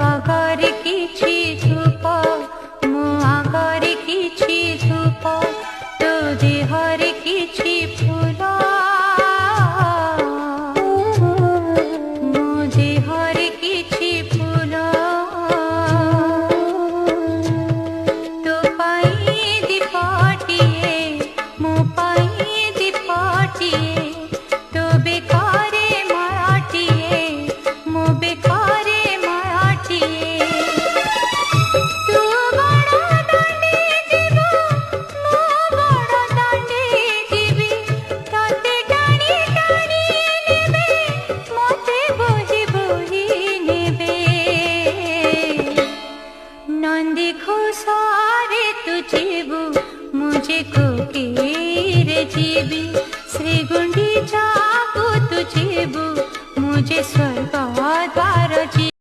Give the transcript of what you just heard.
आगर किछि धूप मो आगर किछि धूप तो देहर किछि फूल मो देहर किछि फूल तो पाई दीपटिए मो पाई दीपटिए तो बेकारे माटिए मो बेकारे माटिए तू बड़ दांडे जीवो मो बड़ दांडे जीवी तते टाणी टाणी नेबे मते बोही बोही नेबे नंदी घोषारे तू जीवु मुझे को रे जीवी श्री गुंडीचा